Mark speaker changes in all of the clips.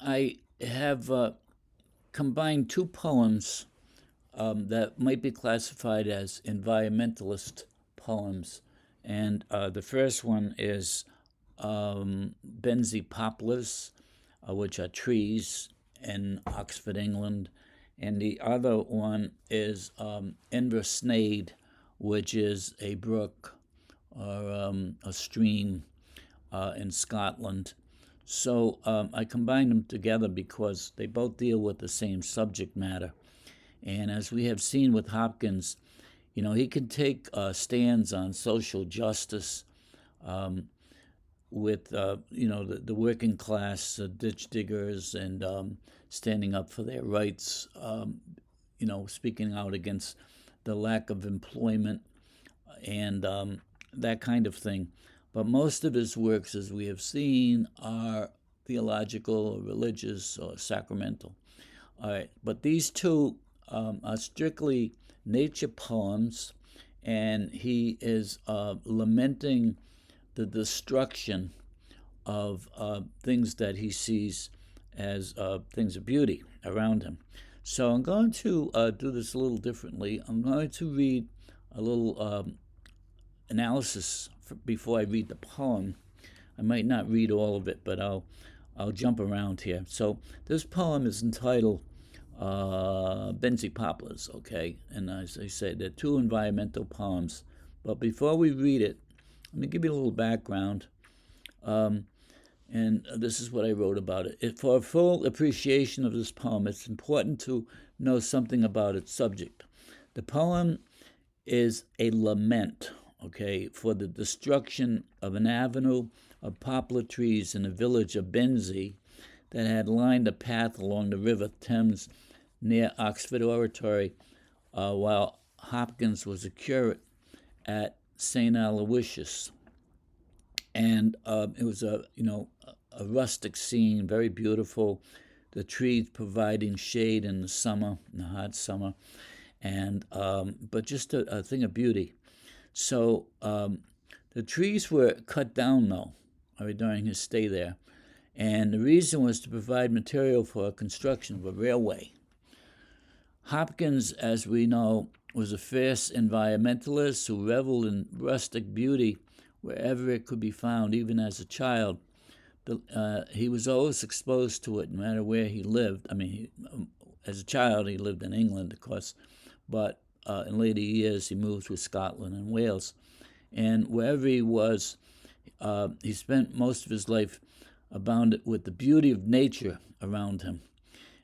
Speaker 1: I have combined two poems that might be classified as environmentalist poems. And the first one is Binsey Poplars, which are trees in Oxford, England. And the other one is Inversnaid, which is a brook or a stream in Scotland. So I combined them together because they both deal with the same subject matter. And as we have seen with Hopkins, he can take stands on social justice with, the working class ditch diggers and standing up for their rights, speaking out against the lack of employment and that kind of thing. But most of his works, as we have seen, are theological or religious or sacramental. All right, but these two are strictly nature poems, and he is lamenting the destruction of things that he sees as things of beauty around him. So I'm going to do this a little differently. I'm going to read a little analysis before I read the poem. I might not read all of it, but I'll jump around here. So this poem is entitled Binsey Poplars, okay? And as I said, they're two environmental poems. But before we read it, let me give you a little background. And this is what I wrote about it. For a full appreciation of this poem, it's important to know something about its subject. The poem is a lament, okay, for the destruction of an avenue of poplar trees in the village of Binsey that had lined a path along the River Thames near Oxford Oratory while Hopkins was a curate at St. Aloysius. And it was a rustic scene, very beautiful. The trees providing shade in the summer, in the hot summer, and but just a thing of beauty. So the trees were cut down, though, during his stay there, and the reason was to provide material for construction of a railway. Hopkins, as we know, was a fierce environmentalist who reveled in rustic beauty wherever it could be found, even as a child. He was always exposed to it, no matter where he lived. As a child, he lived in England, of course, but in later years, he moved to Scotland and Wales. And wherever he was, he spent most of his life abounded with the beauty of nature around him,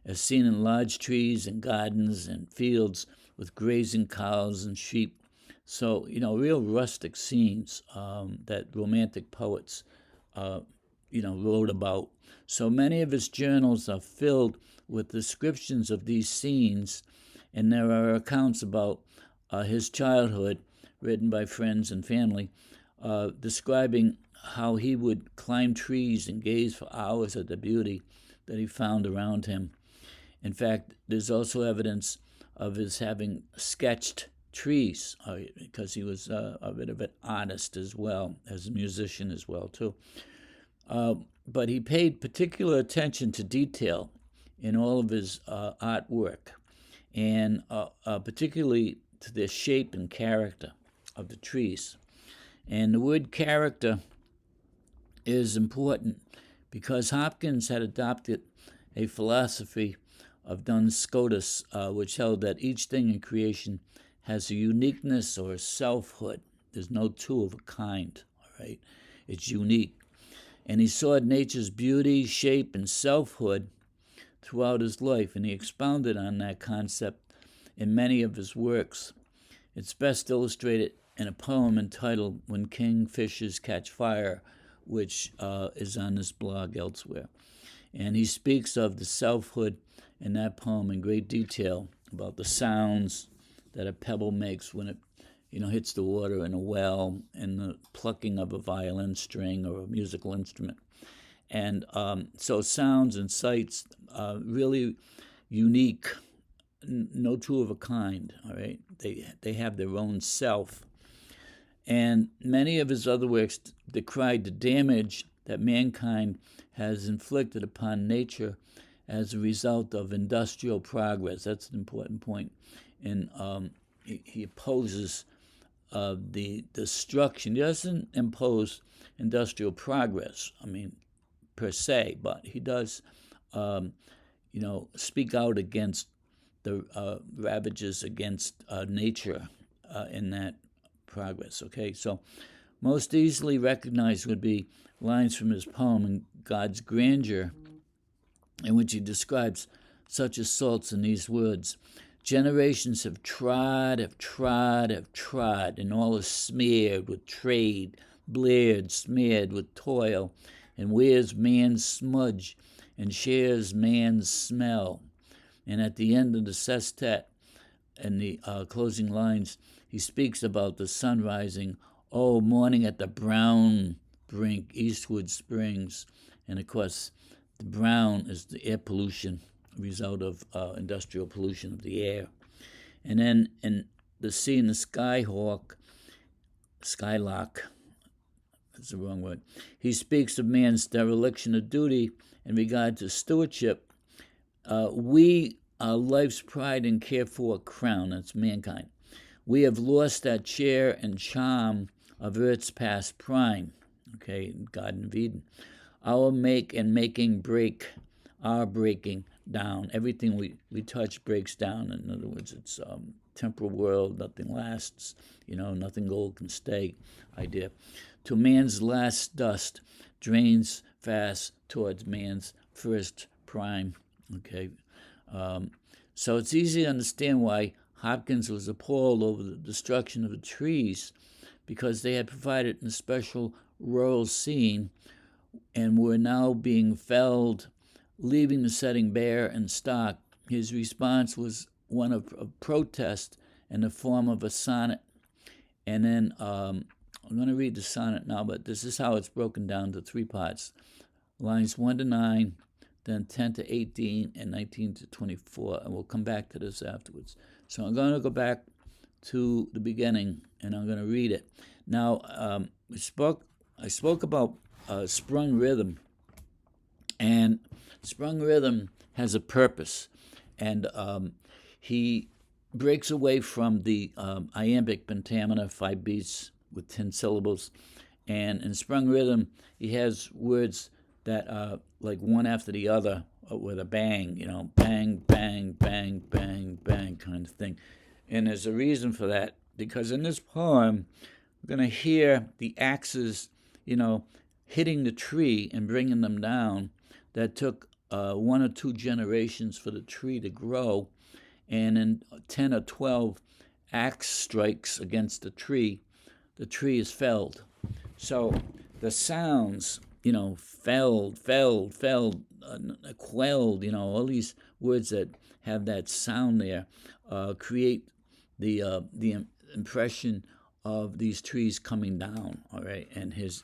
Speaker 1: as seen in large trees and gardens and fields with grazing cows and sheep. So, real rustic scenes that romantic poets, wrote about. So many of his journals are filled with descriptions of these scenes, and there are accounts about his childhood written by friends and family, describing how he would climb trees and gaze for hours at the beauty that he found around him. In fact, there's also evidence of his having sketched trees, because he was a bit of an artist as well, as a musician as well, too. But he paid particular attention to detail in all of his artwork, and particularly to the shape and character of the trees. And the word character is important because Hopkins had adopted a philosophy of Duns Scotus, which held that each thing in creation has a uniqueness or a selfhood. There's no two of a kind, all right? It's unique. And he saw nature's beauty, shape, and selfhood throughout his life, and he expounded on that concept in many of his works. It's best illustrated in a poem entitled When Kingfishers Catch Fire, which is on this blog elsewhere. And he speaks of the selfhood in that poem in great detail, about the sounds that a pebble makes when it hits the water in a well, and the plucking of a violin string or a musical instrument. And so sounds and sights are really unique, no two of a kind, all right? They have their own self. And many of his other works decried the damage that mankind has inflicted upon nature as a result of industrial progress. That's an important point. And he opposes the destruction. He doesn't impose industrial progress, per se, but he does, speak out against the ravages against nature in that progress. Okay, so most easily recognized would be lines from his poem in God's Grandeur, in which he describes such assaults in these words. Generations have trod, and all is smeared with trade, bleared, smeared with toil, and wears man's smudge and shares man's smell. And at the end of the sestet, in the closing lines, he speaks about the sun rising, morning at the brown brink, eastward springs. And of course, the brown is the air pollution, result of industrial pollution of the air. And then in the sea and the skylark, that's the wrong word, he speaks of man's dereliction of duty in regard to stewardship. We, our life's pride and care for crown, that's mankind. We have lost that cheer and charm of earth's past prime, okay, Garden of Eden. Our make and making break, our breaking down. Everything we touch breaks down. In other words, it's temporal world, nothing lasts, nothing gold can stay idea. To man's last dust drains fast towards man's first prime, okay? So it's easy to understand why Hopkins was appalled over the destruction of the trees, because they had provided a special rural scene and were now being felled, leaving the setting bare and stark. His response was one of protest in the form of a sonnet. And then I'm going to read the sonnet now, but this is how it's broken down to three parts. Lines 1 to 9, then 10 to 18, and 19 to 24. And we'll come back to this afterwards. So I'm going to go back to the beginning, and I'm going to read it. Now, I spoke about sprung rhythm, and sprung rhythm has a purpose, and he breaks away from the iambic pentameter, 5 beats with 10 syllables, and in sprung rhythm, he has words that are like one after the other with a bang, bang, bang, bang, bang, bang kind of thing. And there's a reason for that, because in this poem, we're going to hear the axes, hitting the tree and bringing them down. That took 1 or 2 generations for the tree to grow. And in 10 or 12 axe strikes against the tree is felled. So the sounds, felled, quelled, all these words that have that sound there create the impression of these trees coming down, all right, and his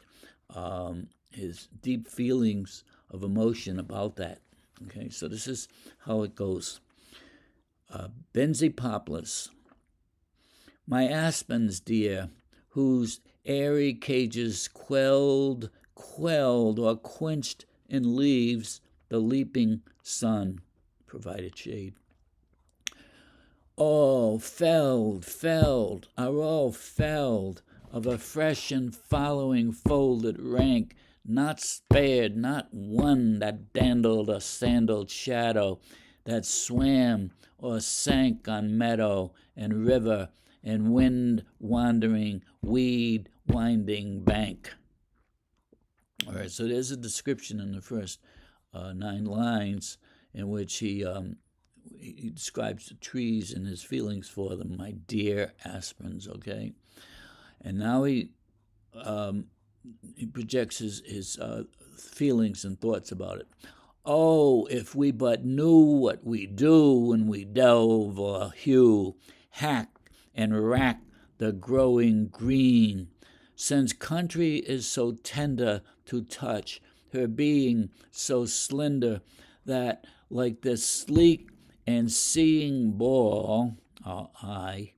Speaker 1: deep feelings of emotion about that. Okay, so this is how it goes. Binsey Poplars. My aspens dear, whose airy cages quelled or quenched in leaves the leaping sun provided shade. All felled, are all felled, of a fresh and following folded rank, not spared, not one that dandled a sandaled shadow, that swam or sank on meadow and river and wind-wandering, weed-winding bank. All right, so there's a description in the first 9 lines in which he describes the trees and his feelings for them, my dear aspens, okay? And now he projects his feelings and thoughts about it. Oh, if we but knew what we do when we delve or hew, hack and rack the growing green, since country is so tender to touch, her being so slender that, like the sleek and seeing ball, our eye,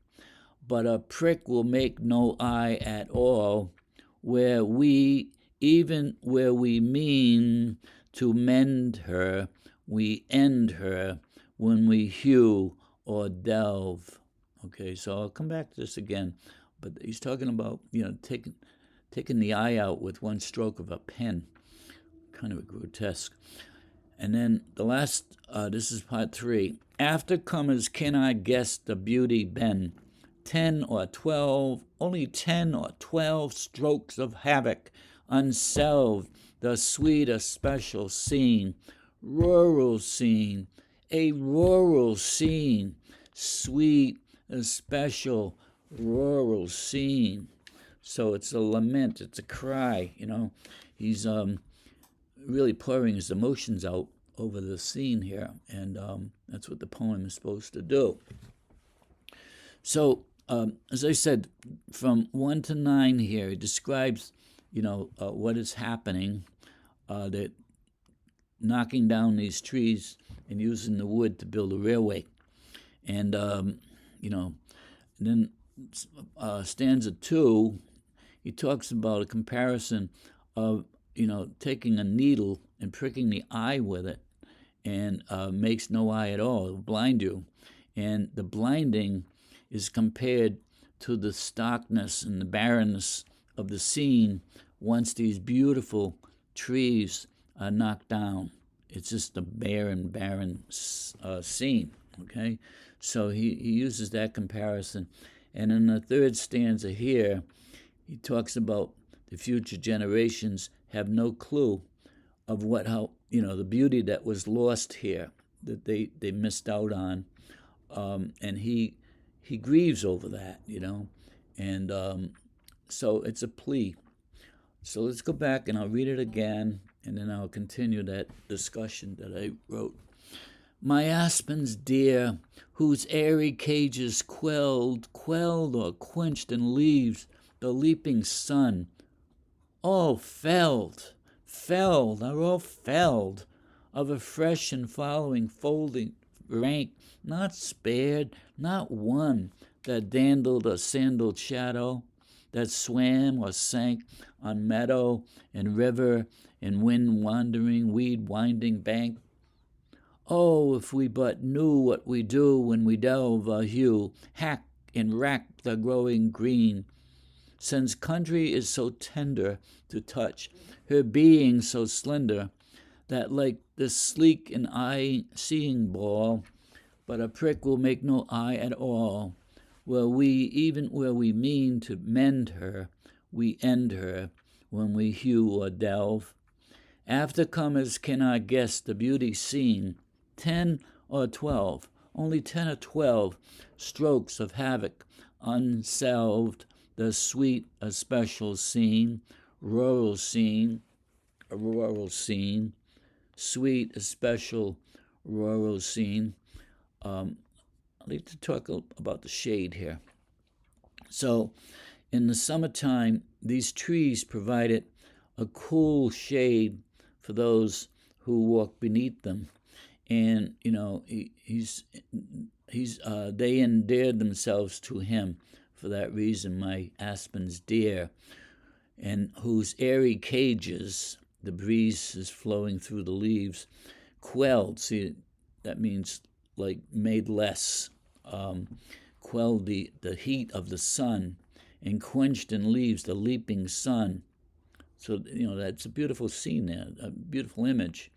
Speaker 1: but a prick will make no eye at all, where we even where we mean to mend her, we end her when we hew or delve. Okay, so I'll come back to this again, but he's talking about, taking the eye out with one stroke of a pen. Kind of grotesque. And then the last, this is part 3. After comers cannot guess the beauty been. 10 or 12, only 10 or 12 strokes of havoc, unselved, the sweet especial scene, rural scene, a rural scene, sweet especial rural scene. So it's a lament, it's a cry, He's really pouring his emotions out over the scene here, and that's what the poem is supposed to do. So, as I said, from 1 to 9 here, it describes, what is happening, that knocking down these trees and using the wood to build a railway. And, then stanza 2, he talks about a comparison of, taking a needle and pricking the eye with it, and makes no eye at all, it'll blind you. And the blinding is compared to the starkness and the barrenness of the scene once these beautiful trees are knocked down. It's just a barren scene, okay? So he uses that comparison. And in the third stanza here, he talks about the future generations have no clue of the beauty that was lost here, that they missed out on. And he grieves over that, and so it's a plea. So let's go back and I'll read it again, and then I'll continue that discussion that I wrote. My aspens dear, whose airy cages quelled or quenched in leaves the leaping sun, all felled, are all felled, of a fresh and following folding rank, not spared, not one that dandled or sandaled shadow, that swam or sank on meadow and river and wind-wandering, weed-winding bank. Oh, if we but knew what we do when we delve a hew, hack and rack the growing green, since country is so tender to touch, her being so slender, that like the sleek and eye-seeing ball, but a prick will make no eye at all. Where we mean to mend her, we end her when we hew or delve. After comers cannot guess the beauty seen. 10 or 12, only 10 or 12 strokes of havoc, unselved, the sweet especial scene, rural scene, sweet especial rural scene. I'd like to talk about the shade here. So, in the summertime, these trees provided a cool shade for those who walk beneath them, and they endeared themselves to him for that reason. My aspens dear, and whose airy cages the breeze is flowing through the leaves, quelled. See, that means like made less, quelled the heat of the sun, and quenched in leaves the leaping sun. So, that's a beautiful scene there, a beautiful image.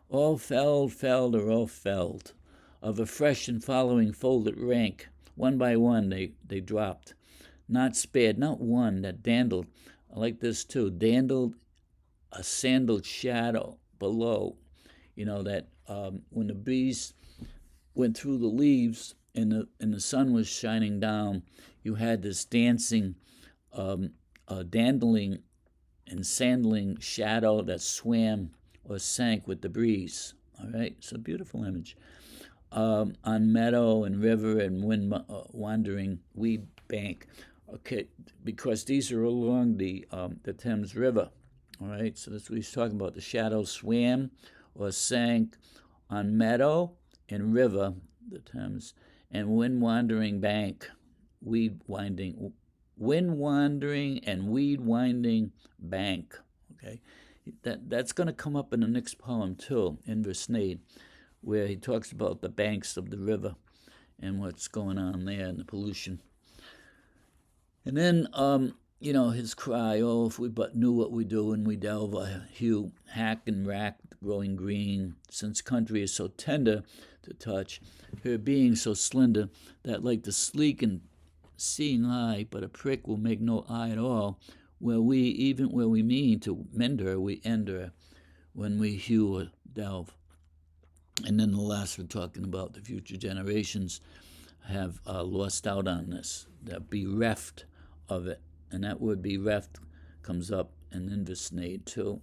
Speaker 1: All felled, or all felled, of a fresh and following folded rank. One by one they dropped, not spared, not one that dandled. I like this too, dandled a sandaled shadow below. That when the breeze went through the leaves and the sun was shining down, you had this dancing, dandling and sandling shadow that swam or sank with the breeze. All right, so beautiful image. On meadow and river and wind-wandering weed bank. Okay, because these are along the Thames River. All right, so that's what he's talking about. The shadow swam or sank on meadow and river, the Thames, and wind-wandering bank, wind-wandering and weed-winding bank. okay? That's going to come up in the next poem, too, Inversnaid, where he talks about the banks of the river and what's going on there and the pollution. And then, his cry, oh, if we but knew what we do when we delve a hew, hack and rack the growing green, since country is so tender to touch, her being so slender, that like the sleek and seeing eye, but a prick will make no eye at all, where we mean to mend her, we end her, when we hew or delve. And then the last, we're talking about the future generations have lost out on this. They're bereft of it. And that word bereft comes up in Inversnaid too.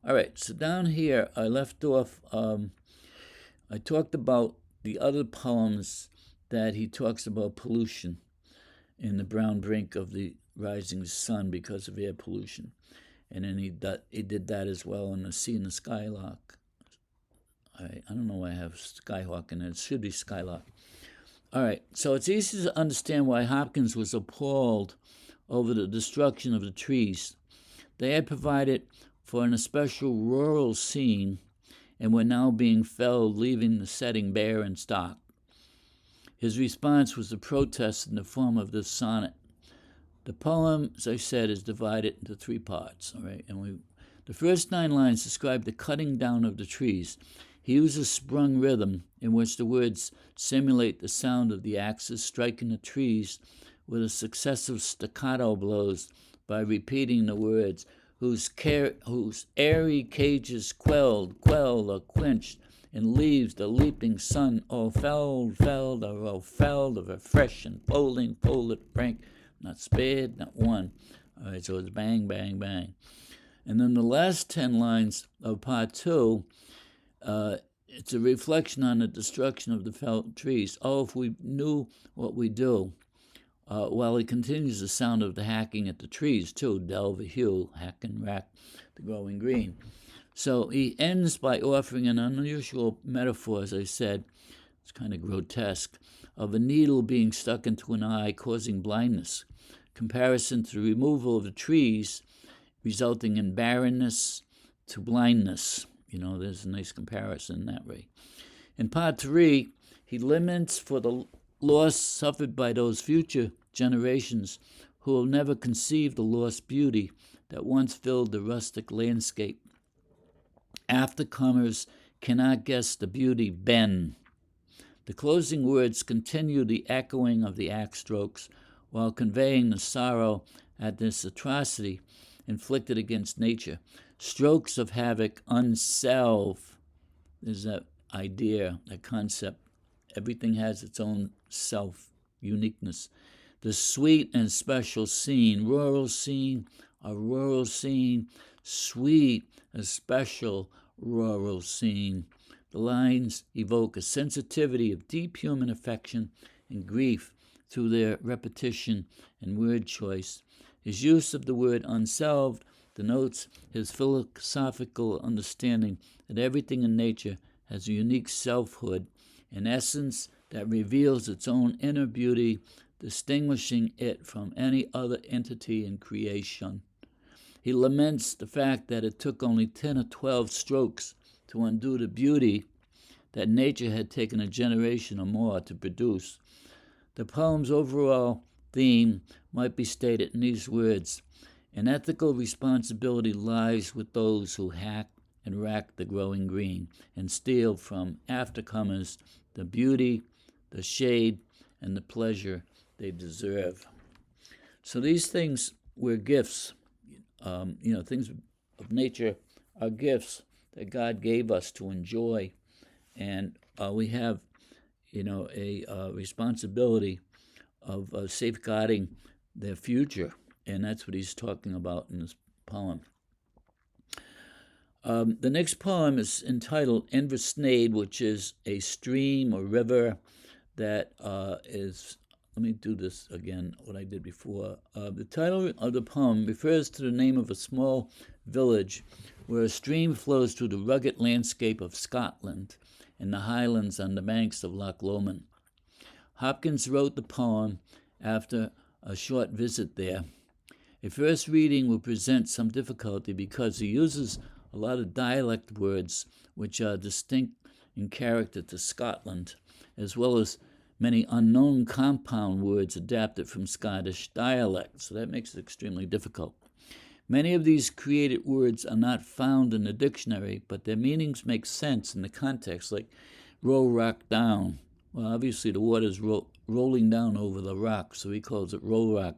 Speaker 1: All right, so down here I left off, I talked about the other poems that he talks about pollution in the brown brink of the rising sun because of air pollution. And then he did that as well in The Sea and the Skylark. I don't know why I have Skyhawk in it. It should be Skylark. All right, so it's easy to understand why Hopkins was appalled over the destruction of the trees. They had provided for an especial rural scene and were now being felled, leaving the setting bare and stark. His response was a protest in the form of this sonnet. The poem, as I said, is divided into 3 parts. All right, and the first 9 lines describe the cutting down of the trees. He uses sprung rhythm in which the words simulate the sound of the axes striking the trees with a successive staccato blows by repeating the words, whose airy cages quelled or quenched, and leaves the leaping sun, oh, felled of a fresh and folded rank, not spared, not one. All right, so it's bang, bang, bang. And then the last 10 lines of part 2, it's a reflection on the destruction of the felled trees. Oh, if we knew what we do. While he continues the sound of the hacking at the trees, too, delve a hew, hack and rack the growing green. So he ends by offering an unusual metaphor, as I said, it's kind of grotesque, of a needle being stuck into an eye causing blindness, comparison to the removal of the trees resulting in barrenness to blindness. There's a nice comparison that way. In part 3, he laments for the loss suffered by those future generations who will never conceive the lost beauty that once filled the rustic landscape. Aftercomers cannot guess the beauty Ben. The closing words continue the echoing of the axe strokes while conveying the sorrow at this atrocity inflicted against nature. Strokes of havoc unself. There's that idea, that concept. Everything has its own self uniqueness. The sweet and special scene, rural scene, a rural scene, sweet, a special rural scene. The lines evoke a sensitivity of deep human affection and grief through their repetition and word choice. His use of the word unselved denotes his philosophical understanding that everything in nature has a unique selfhood, an essence that reveals its own inner beauty, distinguishing it from any other entity in creation. He laments the fact that it took only 10 or 12 strokes to undo the beauty that nature had taken a generation or more to produce. The poem's overall theme might be stated in these words: an ethical responsibility lies with those who hack and rack the growing green and steal from aftercomers the beauty, the shade, and the pleasure they deserve. So these things were gifts. Things of nature are gifts that God gave us to enjoy, and we have, a responsibility of safeguarding their future, and that's what he's talking about in this poem. The next poem is entitled Inversnaid, which is a stream or river that is, let me do this again, what I did before. The title of the poem refers to the name of a small village where a stream flows through the rugged landscape of Scotland and the highlands on the banks of Loch Lomond. Hopkins wrote the poem after a short visit there. A first reading will present some difficulty because he uses a lot of dialect words which are distinct in character to Scotland, as well as many unknown compound words adapted from Scottish dialect, so that makes it extremely difficult. Many of these created words are not found in the dictionary, but their meanings make sense in the context, like roll rock down. Well, obviously the water's rolling down over the rock, so he calls it roll rock.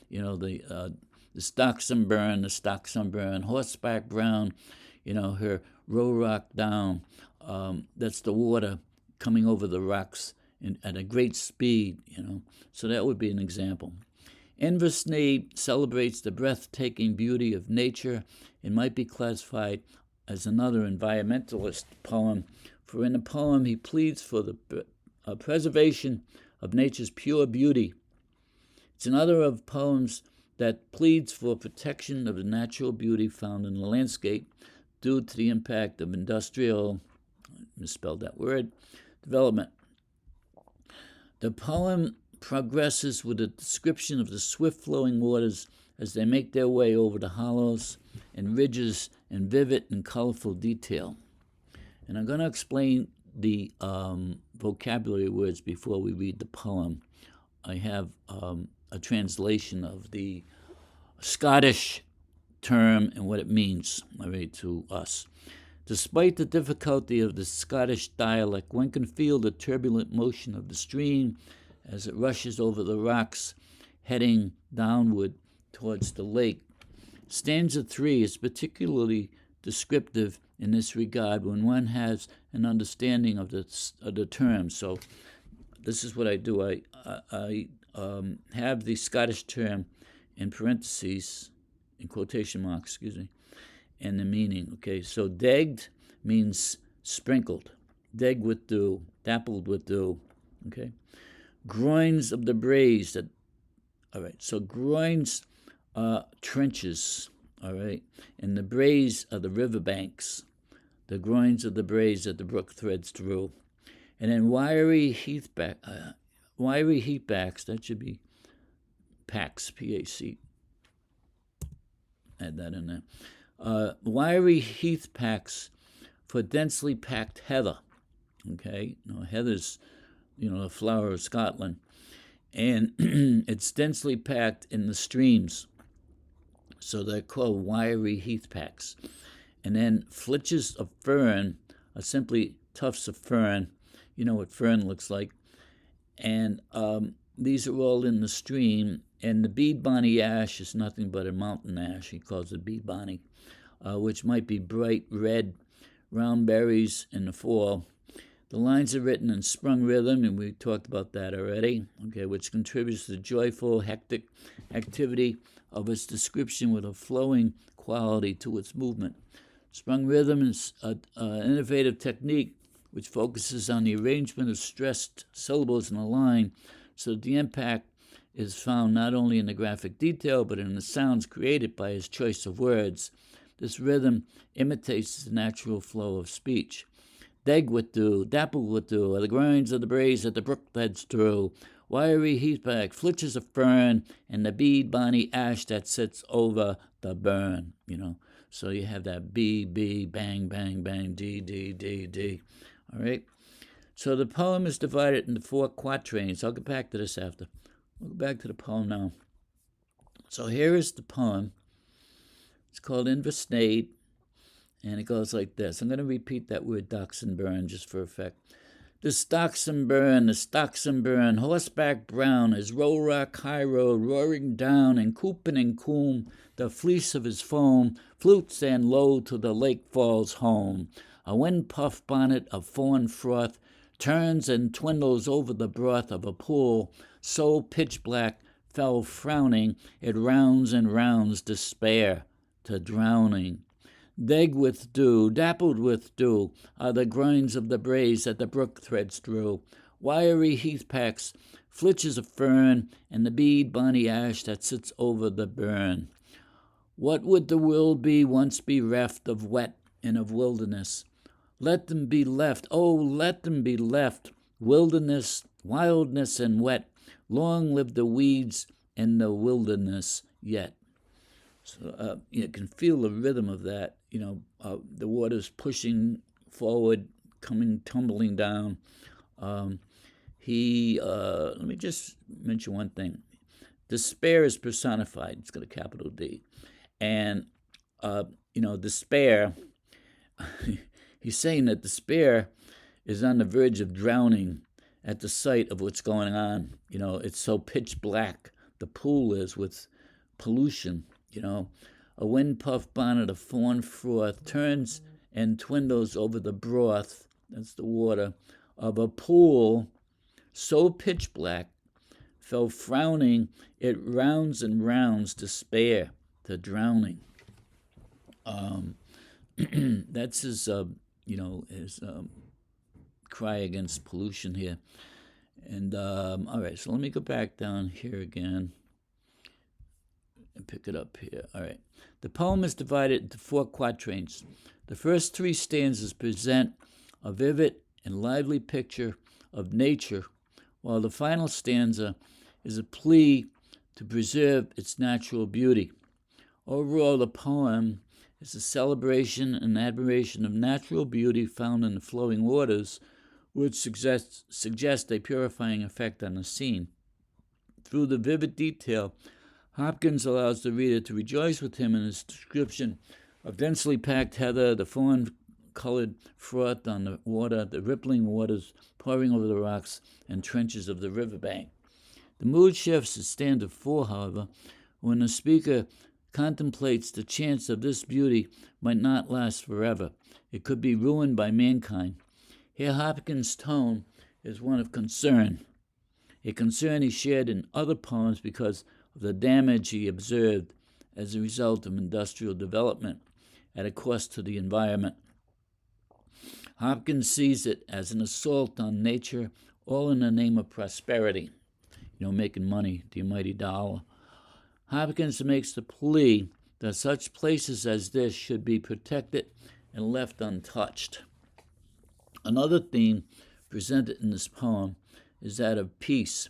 Speaker 1: You know, the stocks and burn, horseback brown, her roll rock down. That's the water coming over the rocks at a great speed, So that would be an example. Inversnaid celebrates the breathtaking beauty of nature and might be classified as another environmentalist poem, for in the poem he pleads for the preservation of nature's pure beauty. It's another of poems that pleads for protection of the natural beauty found in the landscape due to the impact of industrial, misspelled that word, development. The poem progresses with a description of the swift-flowing waters as they make their way over the hollows and ridges in vivid and colorful detail. And I'm going to explain the vocabulary words before we read the poem. I have a translation of the Scottish term and what it means to us. Despite the difficulty of the Scottish dialect, one can feel the turbulent motion of the stream as it rushes over the rocks, heading downward towards the lake. Stanza 3 is particularly descriptive in this regard when one has an understanding of the term. So this is what I do. I have the Scottish term in parentheses, in quotation marks, and the meaning. Okay, so degged means sprinkled, degged with dew, dappled with dew. Okay, groins of the braes. All right, so groins are trenches. All right, and the braes are the riverbanks. The groins of the braes that the brook threads through, and then wiry heathbacks. That should be packs, P-A-C. Add that in there. Wiry heath packs for densely packed heather. Okay, heather's, a flower of Scotland, and it's densely packed in the streams, so they're called wiry heath packs. And then flitches of fern are simply tufts of fern. You know what fern looks like, and these are all in the stream. And the bead bonny ash is nothing but a mountain ash. He calls it bead bonny, which might be bright red, round berries in the fall. The lines are written in sprung rhythm, and we talked about that already, which contributes to the joyful, hectic activity of its description with a flowing quality to its movement. Sprung rhythm is an innovative technique which focuses on the arrangement of stressed syllables in a line so that the impact is found not only in the graphic detail, but in the sounds created by his choice of words. This rhythm imitates the natural flow of speech. Deg with dew, dapple with dew, are the groins of the braes that the brook threads through, wiry heathback, flitches of fern, and the bead bonny ash that sits over the burn, So you have that B, B, bang, bang, bang, D, D, D, D, all right? So the poem is divided into 4 quatrains. I'll get back to this after. We'll go back to the poem now. So here is the poem. It's called Inversnaid, and it goes like this. I'm going to repeat that word docks and burn just for effect. The stocks and burn, horseback brown, as roll rock high road roaring down, and coopin' and coom, the fleece of his foam, flutes and low to the lake falls home. A wind puff bonnet of fawn froth turns and twindles over the broth of a pool, so pitch black, fell frowning, it rounds and rounds despair to drowning. Deg with dew, dappled with dew, are the groins of the braes that the brook threads through, wiry heath packs, flitches of fern, and the bead bonny ash that sits over the burn. What would the world be once bereft of wet and of wilderness? Let them be left, oh, let them be left, wilderness, wildness, and wet. Long live the weeds and the wilderness yet. So you can feel the rhythm of that. The water's pushing forward, coming tumbling down. Let me just mention one thing. Despair is personified. It's got a capital D. And, despair, he's saying that despair is on the verge of drowning at the sight of what's going on. It's so pitch black. The pool is with pollution. A wind puff bonnet of fawn froth turns and dwindles over the broth, that's the water, of a pool so pitch black, fell frowning, it rounds and rounds despair to drowning. That's his cry against pollution here. And all right, so let me go back down here again and pick it up here. All right. The poem is divided into 4 quatrains. The first 3 stanzas present a vivid and lively picture of nature, while the final stanza is a plea to preserve its natural beauty. Overall, the poem is a celebration and admiration of natural beauty found in the flowing waters, which suggest a purifying effect on the scene. Through the vivid detail, Hopkins allows the reader to rejoice with him in his description of densely packed heather, the fawn-colored froth on the water, the rippling waters pouring over the rocks and trenches of the riverbank. The mood shifts at stanza 4, however, when the speaker contemplates the chance of this beauty might not last forever. It could be ruined by mankind. Here Hopkins' tone is one of concern, a concern he shared in other poems because of the damage he observed as a result of industrial development at a cost to the environment. Hopkins sees it as an assault on nature, all in the name of prosperity, making money, the mighty dollar. Hopkins makes the plea that such places as this should be protected and left untouched. Another theme presented in this poem is that of peace.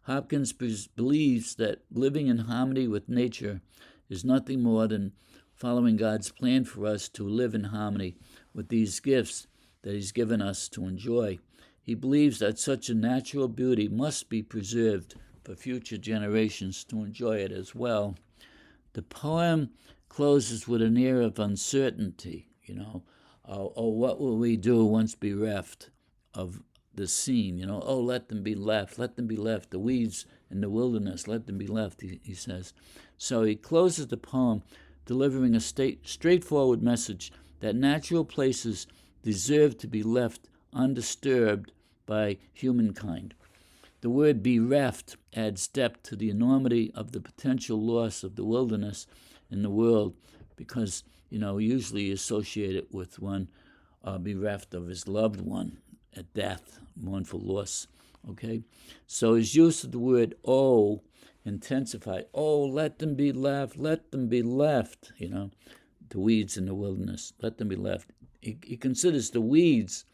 Speaker 1: Hopkins believes that living in harmony with nature is nothing more than following God's plan for us to live in harmony with these gifts that He's given us to enjoy. He believes that such a natural beauty must be preserved for future generations to enjoy it as well. The poem closes with an air of uncertainty, what will we do once bereft of the scene? Let them be left, the weeds in the wilderness, let them be left, he says. So he closes the poem delivering a straightforward message that natural places deserve to be left undisturbed by humankind. The word bereft adds depth to the enormity of the potential loss of the wilderness in the world because, usually associated with one bereft of his loved one at death, mournful loss, okay? So his use of the word intensified. Let them be left, the weeds in the wilderness, let them be left. He considers the weeds,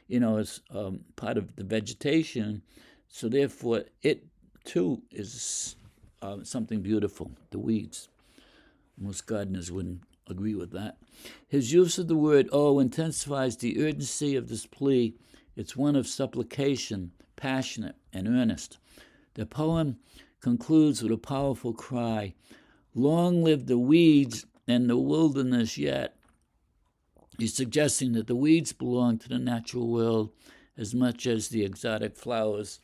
Speaker 1: as part of the vegetation, so therefore it too is something beautiful, the weeds. Most gardeners wouldn't agree with that. His use of the word intensifies the urgency of this plea. It's one of supplication, passionate and earnest. The poem concludes with a powerful cry, "Long live the weeds and the wilderness yet." He's suggesting that the weeds belong to the natural world as much as the exotic flowers,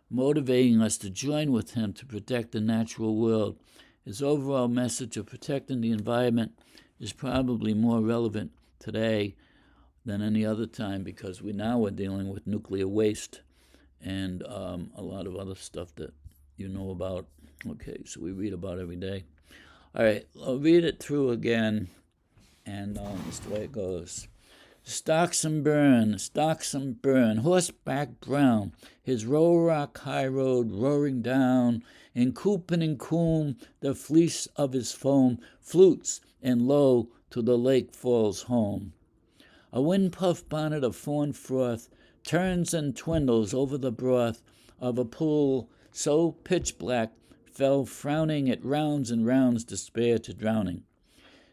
Speaker 1: motivating us to join with him to protect the natural world. His overall message of protecting the environment is probably more relevant today than any other time because we now are dealing with nuclear waste and a lot of other stuff that you know about. Okay, so we read about every day. All right, I'll read it through again, and this is the way it goes. Stockson burn, horseback brown, his rock high road roaring down, in coop and in coombe the fleece of his foam flutes, and lo, to the lake falls home. A wind-puff bonnet of fawn froth turns and dwindles over the broth of a pool so pitch black fell frowning at rounds and rounds, despair to drowning.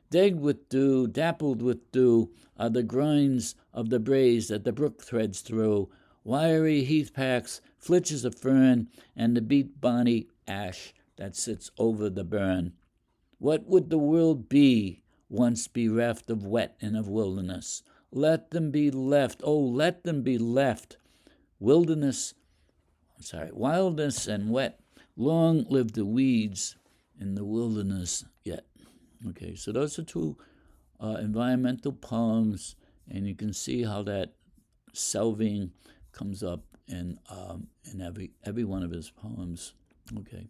Speaker 1: Degged with dew, dappled with dew, are the groins of the braes that the brook threads through, wiry heath packs, flitches of fern, and the beat bonny ash that sits over the burn. What would the world be, once bereft of wet and of wilderness? Let them be left, oh, let them be left. Wildness and wet. Long live the weeds in the wilderness yet. Okay, so those are two environmental poems, and you can see how that selving comes up in every one of his poems. Okay.